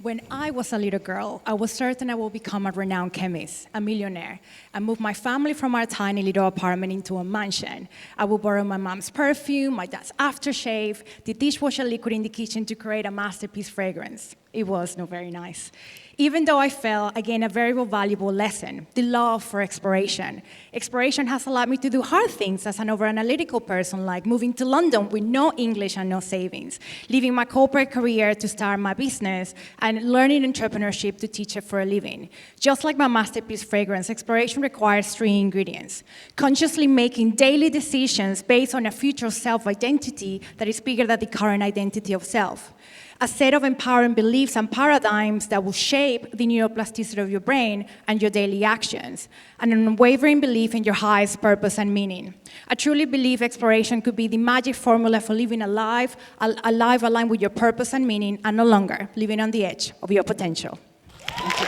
When I was a little girl, I was certain I would become a renowned chemist, a millionaire, and move my family from our tiny little apartment into a mansion. I would borrow my mom's perfume, my dad's aftershave, the dishwasher liquid in the kitchen to create a masterpiece fragrance. It was not very nice. Even though I failed, I gained a very valuable lesson, the love for exploration. Exploration has allowed me to do hard things as an over-analytical person, like moving to London with no English and no savings, leaving my corporate career to start my business, and learning entrepreneurship to teach it for a living. Just like my masterpiece fragrance, exploration requires 3 ingredients: consciously making daily decisions based on a future self-identity that is bigger than the current identity of self, a set of empowering beliefs and paradigms that will shape the neuroplasticity of your brain and your daily actions, and an unwavering belief in your highest purpose and meaning. I truly believe exploration could be the magic formula for living a life aligned with your purpose and meaning, and no longer living on the edge of your potential. Thank you.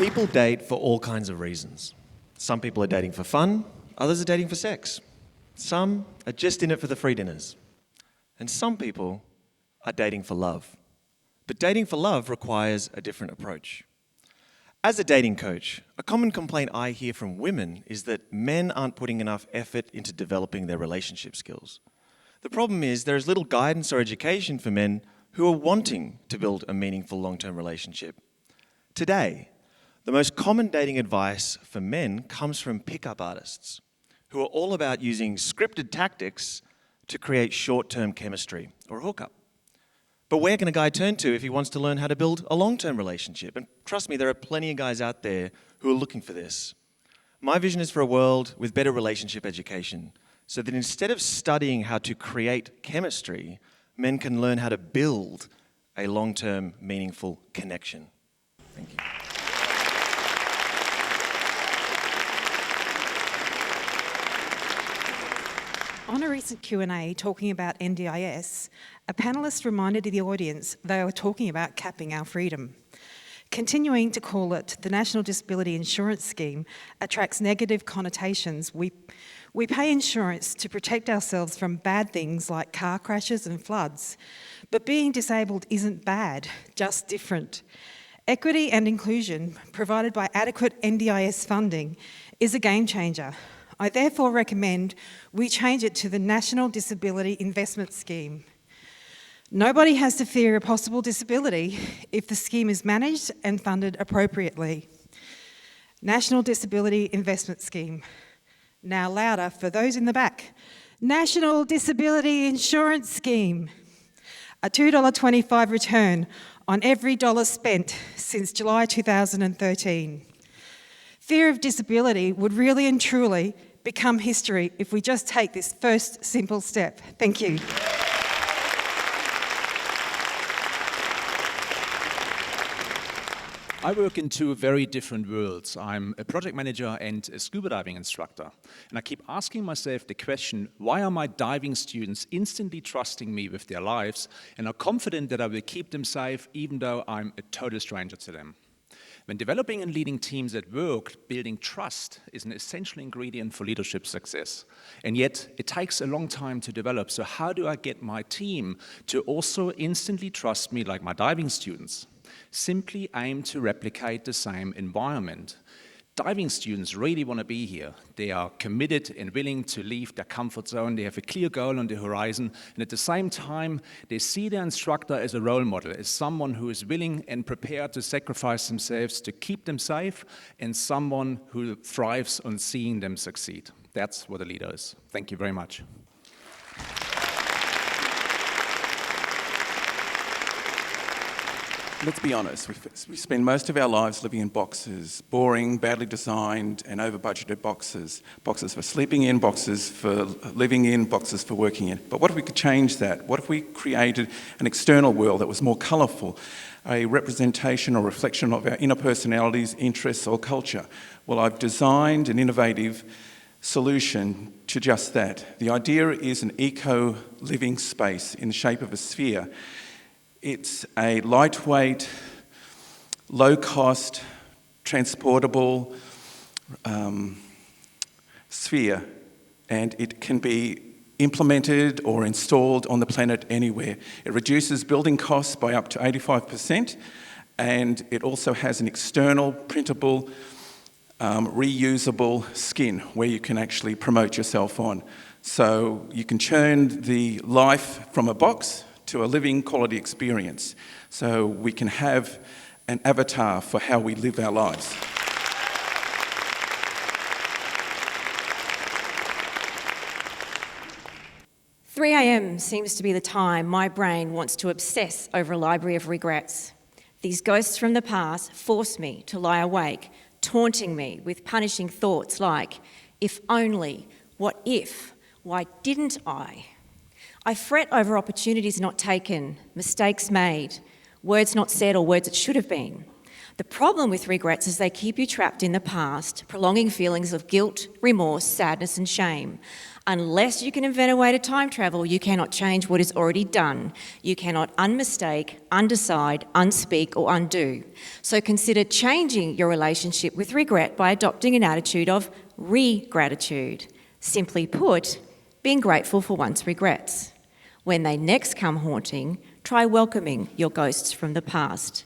People date for all kinds of reasons. Some people are dating for fun. Others are dating for sex. Some are just in it for the free dinners. And some people are dating for love. But dating for love requires a different approach. As a dating coach, a common complaint I hear from women is that men aren't putting enough effort into developing their relationship skills. The problem is there is little guidance or education for men who are wanting to build a meaningful long-term relationship. Today, the most common dating advice for men comes from pickup artists, who are all about using scripted tactics to create short-term chemistry or a hookup. But where can a guy turn to if he wants to learn how to build a long-term relationship? And trust me, there are plenty of guys out there who are looking for this. My vision is for a world with better relationship education, so that instead of studying how to create chemistry, men can learn how to build a long-term, meaningful connection. Thank you. On a recent Q&A talking about NDIS, a panellist reminded the audience they were talking about capping our freedom. Continuing to call it the National Disability Insurance Scheme attracts negative connotations. We pay insurance to protect ourselves from bad things like car crashes and floods. But being disabled isn't bad, just different. Equity and inclusion provided by adequate NDIS funding is a game changer. I therefore recommend we change it to the National Disability Investment Scheme. Nobody has to fear a possible disability if the scheme is managed and funded appropriately. National Disability Investment Scheme. Now louder for those in the back. National Disability Insurance Scheme. A $2.25 return on every dollar spent since July 2013. Fear of disability would really and truly become history if we just take this first simple step. Thank you. I work in 2 very different worlds. I'm a project manager and a scuba diving instructor. And I keep asking myself the question, why are my diving students instantly trusting me with their lives and are confident that I will keep them safe even though I'm a total stranger to them? When developing and leading teams at work, building trust is an essential ingredient for leadership success. And yet, it takes a long time to develop. So how do I get my team to also instantly trust me like my diving students? Simply aim to replicate the same environment. Diving students really want to be here. They are committed and willing to leave their comfort zone. They have a clear goal on the horizon. And at the same time, they see their instructor as a role model, as someone who is willing and prepared to sacrifice themselves to keep them safe, and someone who thrives on seeing them succeed. That's what a leader is. Thank you very much. Let's be honest, we spend most of our lives living in boxes, boring, badly designed and over-budgeted boxes. Boxes for sleeping in, boxes for living in, boxes for working in. But what if we could change that? What if we created an external world that was more colourful, a representation or reflection of our inner personalities, interests or culture? Well, I've designed an innovative solution to just that. The idea is an eco-living space in the shape of a sphere. It's a lightweight, low-cost, transportable sphere, and it can be implemented or installed on the planet anywhere. It reduces building costs by up to 85%, and it also has an external printable, reusable skin where you can actually promote yourself on. So you can turn the life from a box to a living quality experience. So we can have an avatar for how we live our lives. "3 a.m. seems to be the time my brain wants to obsess over a library of regrets. These ghosts from the past force me to lie awake, taunting me with punishing thoughts like, if only, what if, why didn't I? I fret over opportunities not taken, mistakes made, words not said or words that should have been. The problem with regrets is they keep you trapped in the past, prolonging feelings of guilt, remorse, sadness and shame. Unless you can invent a way to time travel, you cannot change what is already done. You cannot unmistake, undecide, unspeak or undo. So consider changing your relationship with regret by adopting an attitude of re-gratitude. Simply put, being grateful for one's regrets. When they next come haunting, try welcoming your ghosts from the past.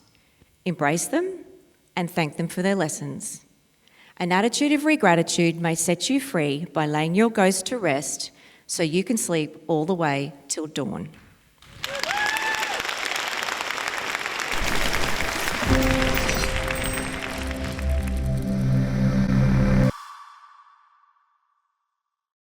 Embrace them and thank them for their lessons. An attitude of regratitude may set you free by laying your ghost to rest so you can sleep all the way till dawn.